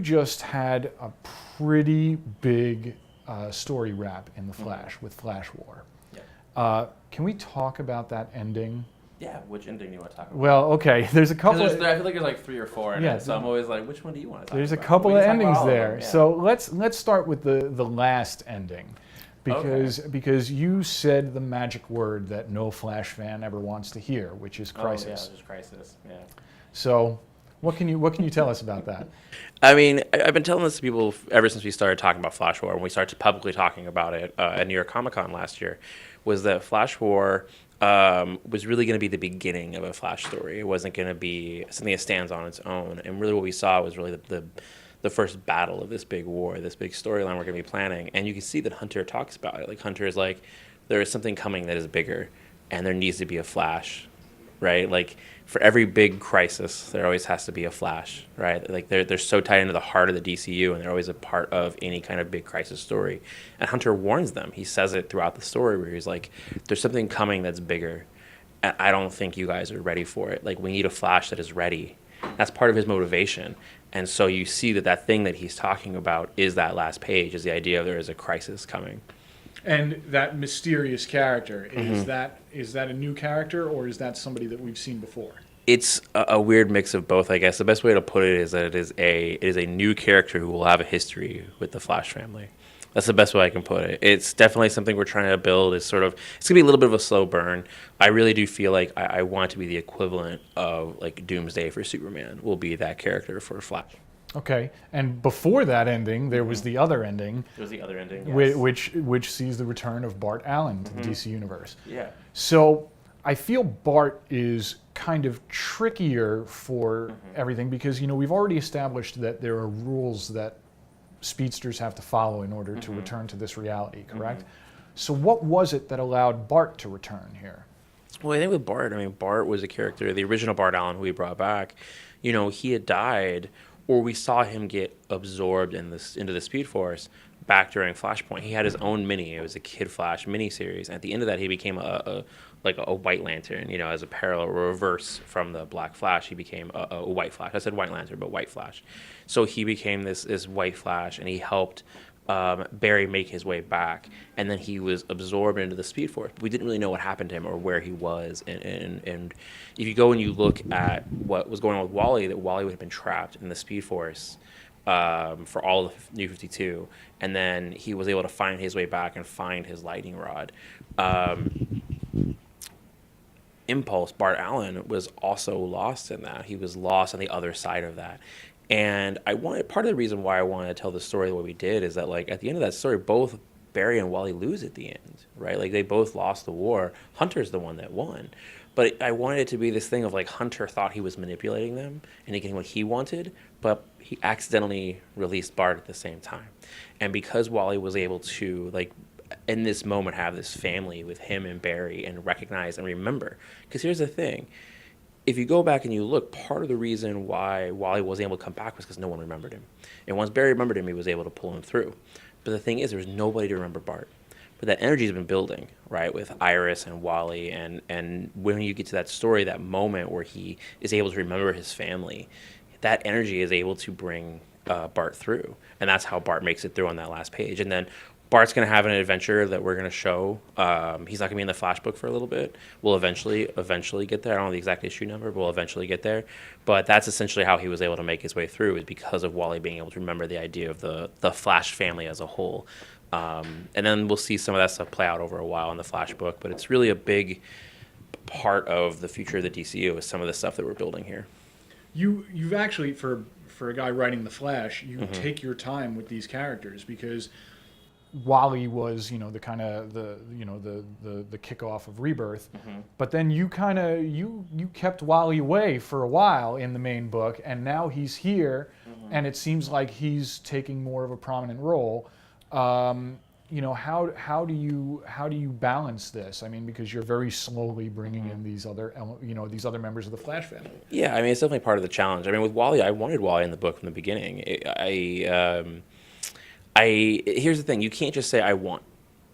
just had a pretty big story wrap in the Flash with Flash War. Yeah. Can we talk about that ending? Yeah, which ending do you want to talk about? Well, okay, there's a couple. I feel like there's like 3 or 4 in Yeah, it, so I'm always like, which one do you want to talk about? There's a couple We of can talk about endings all of there. them, yeah. So let's start with the last ending, because you said the magic word that no Flash fan ever wants to hear, which is crisis. Oh, yeah, just crisis. Yeah. So what can you tell us about that? I mean, I've been telling this to people ever since we started talking about Flash War, when we started publicly talking about it at New York Comic Con last year, was that Flash War was really going to be the beginning of a Flash story. It wasn't going to be something that stands on its own. And really what we saw was really the first battle of this big war, this big storyline we're going to be planning. And you can see that Hunter talks about it. Like, Hunter is like, there is something coming that is bigger, and there needs to be a Flash, right? Like, for every big crisis, there always has to be a Flash, right? Like, they're so tied into the heart of the DCU, and they're always a part of any kind of big crisis story. And Hunter warns them. He says it throughout the story where he's like, there's something coming that's bigger, and I don't think you guys are ready for it. Like, we need a Flash that is ready. That's part of his motivation. And so you see that thing that he's talking about is that last page, is the idea of there is a crisis coming. And that mysterious character, is that a new character, or is that somebody that we've seen before? It's a weird mix of both, I guess. The best way to put it is that it is a new character who will have a history with the Flash family. That's the best way I can put it. It's definitely something we're trying to build. It's going to be a little bit of a slow burn. I really do feel like I want it to be the equivalent of like Doomsday for Superman will be that character for Flash. Okay, and before that ending, there was the other ending. There was the other ending, yes. which sees the return of Bart Allen to the DC Universe. Yeah. So I feel Bart is kind of trickier for everything because, we've already established that there are rules that speedsters have to follow in order to return to this reality, correct? So what was it that allowed Bart to return here? Well, I think with Bart, Bart was a character, the original Bart Allen who we brought back, he had died, or we saw him get absorbed into the Speed Force back during Flashpoint. He had his own it was a Kid Flash miniseries. At the end of that, he became a White Lantern, as a parallel reverse from the Black Flash. He became a White Flash. I said White Lantern, but White Flash. So he became this White Flash, and he helped Barry make his way back, and then he was absorbed into the Speed Force. We didn't really know what happened to him or where he was, and if you go and you look at what was going on with Wally, that Wally would have been trapped in the Speed Force for all of New 52, and then he was able to find his way back and find his lightning rod. Impulse, Bart Allen, was also lost in that. He was lost on the other side of that. And part of the reason why I wanted to tell the story the way we did is that, like, at the end of that story, both Barry and Wally lose at the end, right? Like, they both lost the war. Hunter's the one that won. But I wanted it to be this thing of, like, Hunter thought he was manipulating them and getting what he wanted, but he accidentally released Bart at the same time. And because Wally was able to, like, in this moment have this family with him and Barry and recognize and remember. Because here's the thing. If you go back and you look, part of the reason why Wally wasn't able to come back was because no one remembered him. And once Barry remembered him, he was able to pull him through. But the thing is, there was nobody to remember Bart. But that energy has been building, right, with Iris and Wally. And when you get to that story, that moment where he is able to remember his family, that energy is able to bring Bart through. And that's how Bart makes it through on that last page. And then Bart's going to have an adventure that we're going to show. He's not going to be in the Flash book for a little bit. We'll eventually get there. I don't know the exact issue number, but we'll eventually get there. But that's essentially how he was able to make his way through, is because of Wally being able to remember the idea of the Flash family as a whole. And then we'll see some of that stuff play out over a while in the Flash book. But it's really a big part of the future of the DCU is some of the stuff that we're building here. You've actually, for a guy writing the Flash, you take your time with these characters because Wally was, the kind of the kickoff of Rebirth, but then you kept Wally away for a while in the main book, and now he's here, and it seems like he's taking more of a prominent role. How do you balance this? I mean, because you're very slowly bringing in these other members of the Flash family. Yeah, it's definitely part of the challenge. With Wally, I wanted Wally in the book from the beginning. Here's the thing: you can't just say I want.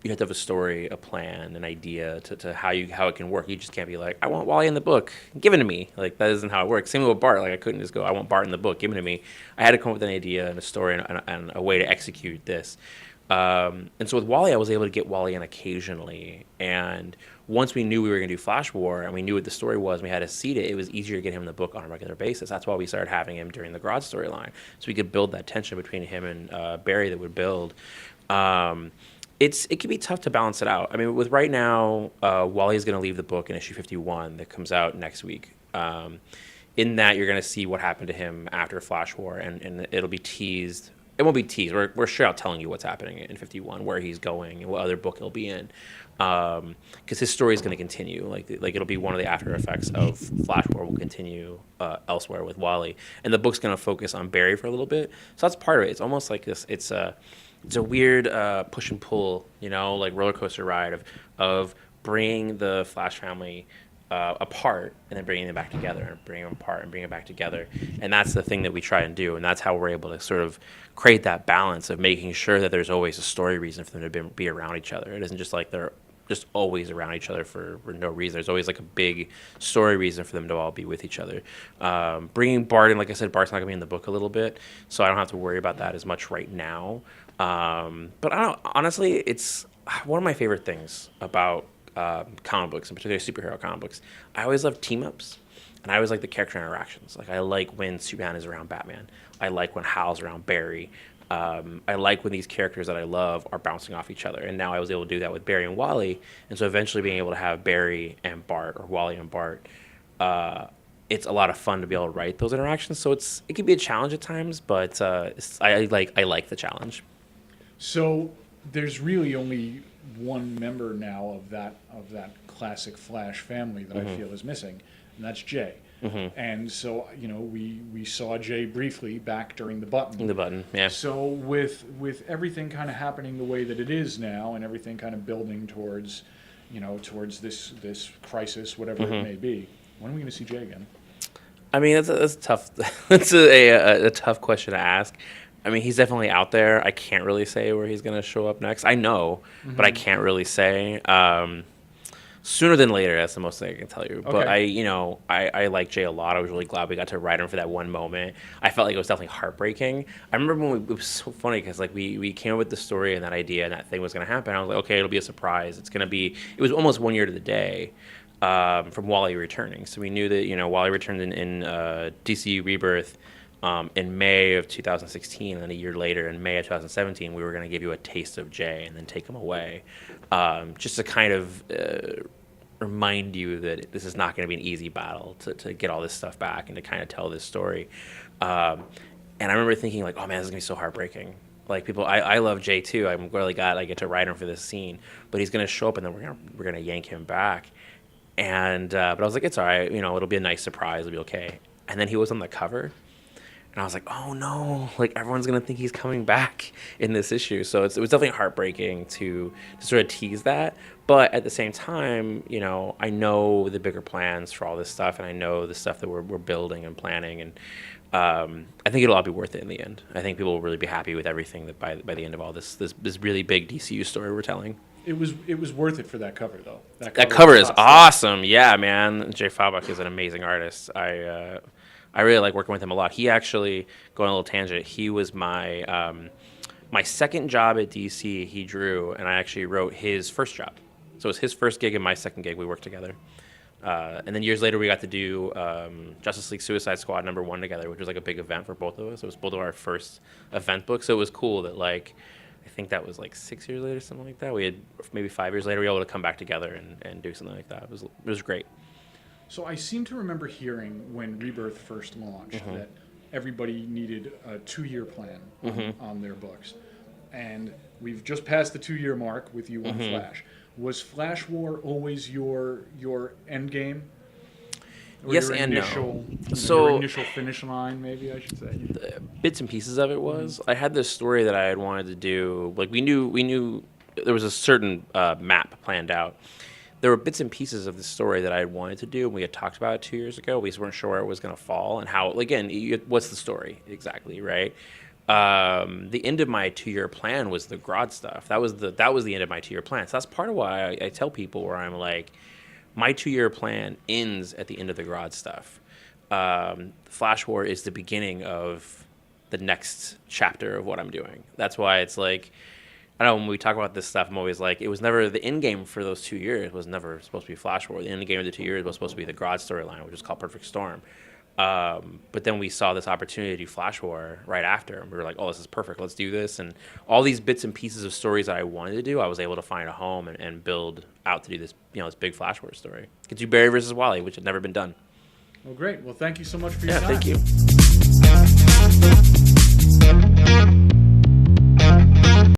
you have to have a story, a plan, an idea to how it can work. You just can't be like, I want Wally in the book, give it to me. Like, that isn't how it works. Same with Bart. Like, I couldn't just go, I want Bart in the book, give it to me. I had to come up with an idea and a story and a way to execute this. And so with Wally, I was able to get Wally in occasionally. And once we knew we were going to do Flash War and we knew what the story was and we had to seed it, it was easier to get him in the book on a regular basis. That's why we started having him during the Grodd storyline. So we could build that tension between him and Barry that would build. It can be tough to balance it out. I mean, with right now, Wally's going to leave the book in issue 51 that comes out next week. In that, you're going to see what happened to him after Flash War, and it'll be teased. It won't be teased. We're straight out telling you what's happening in 51, where he's going, and what other book he'll be in. Because his story is going to continue. Like it'll be one of the after effects of Flash War will continue elsewhere with Wally, and the book's going to focus on Barry for a little bit. So that's part of it. It's almost like this. It's a weird push and pull, like roller coaster ride of bringing the Flash family apart and then bringing them back together, and bringing them apart and bringing them back together. And that's the thing that we try and do, and that's how we're able to sort of create that balance of making sure that there's always a story reason for them to be around each other. It isn't just like they're just always around each other for no reason. There's always like a big story reason for them to all be with each other. Bringing Bart in, like I said, Bart's not going to be in the book a little bit, so I don't have to worry about that as much right now. But honestly, it's one of my favorite things about comic books, and particularly superhero comic books. I always love team-ups, and I always like the character interactions. Like, I like when Superman is around Batman. I like when Hal's around Barry. I like when these characters that I love are bouncing off each other, and now I was able to do that with Barry and Wally, and so eventually being able to have Barry and Bart, or Wally and Bart, it's a lot of fun to be able to write those interactions. So it can be a challenge at times, but I like the challenge. So there's really only one member now of that classic Flash family that I feel is missing, and that's Jay. And so we saw Jay briefly back during the Button. The Button, yeah. So with everything kind of happening the way that it is now, and everything kind of building towards this crisis, whatever it may be, when are we going to see Jay again? I mean, that's tough. That's a tough question to ask. I mean, he's definitely out there. I can't really say where he's going to show up next. I know, but I can't really say. Sooner than later, that's the most thing I can tell you. But I like Jay a lot. I was really glad we got to write him for that one moment. I felt like it was definitely heartbreaking. I remember when it was so funny because like we came up with the story and that idea and that thing was going to happen. I was like, okay, it'll be a surprise. It was almost 1 year to the day from Wally returning. So we knew that Wally returned in DC Rebirth in May of 2016, and then a year later, in May of 2017, we were going to give you a taste of Jay and then take him away, just to kind of remind you that this is not going to be an easy battle to get all this stuff back and to kind of tell this story. And I remember thinking, like, oh man, this is going to be so heartbreaking. Like, I love Jay too. I'm really glad I get to write him for this scene, but he's going to show up and then we're gonna yank him back. And but I was like, it's all right, it'll be a nice surprise, it'll be okay. And then he was on the cover. And I was like, oh no, like everyone's going to think he's coming back in this issue. So it was definitely heartbreaking to sort of tease that. But at the same time, I know the bigger plans for all this stuff, and I know the stuff that we're building and planning. And I think it'll all be worth it in the end. I think people will really be happy with everything that by the end of all this really big DCU story we're telling. It was worth it for that cover, though. That cover is awesome. Yeah, man. Jay Fabok is an amazing artist. I really like working with him a lot. He actually, going a little tangent, he was my my second job at DC. He drew, and I actually wrote his first job. So it was his first gig and my second gig. We worked together. And then years later, we got to do Justice League Suicide Squad #1 together, which was like a big event for both of us. It was both of our first event books. So it was cool that, like, I think that was like 6 years later, something like that. We had maybe 5 years later, we were able to come back together and do something like that. It was great. So I seem to remember hearing when Rebirth first launched that everybody needed a 2-year plan on their books. And we've just passed the 2-year mark with you on Flash. Was Flash War always your end game? Or yes your and initial, no. So your initial finish line, maybe I should say. Bits and pieces of it was. I had this story that I had wanted to do. Like, we knew there was a certain map planned out. There were bits and pieces of the story that I had wanted to do, and we had talked about it 2 years ago. We just weren't sure where it was going to fall and how. Again, what's the story exactly, right? The end of my 2-year plan was the Grodd stuff. That was the end of my 2-year plan. So that's part of why I tell people where I'm like, my 2-year plan ends at the end of the Grodd stuff. Flash War is the beginning of the next chapter of what I'm doing. That's why it's like, I know when we talk about this stuff, I'm always like, it was never the end game for those 2 years was never supposed to be Flash War. The end game of the 2 years was supposed to be the Grodd storyline, which is called Perfect Storm. But then we saw this opportunity to do Flash War right after, and we were like, oh, this is perfect. Let's do this. And all these bits and pieces of stories that I wanted to do, I was able to find a home and build out to do this, this big Flash War story. Get to Barry versus Wally, which had never been done. Well, great. Well, thank you so much for your time. Yeah, thank you.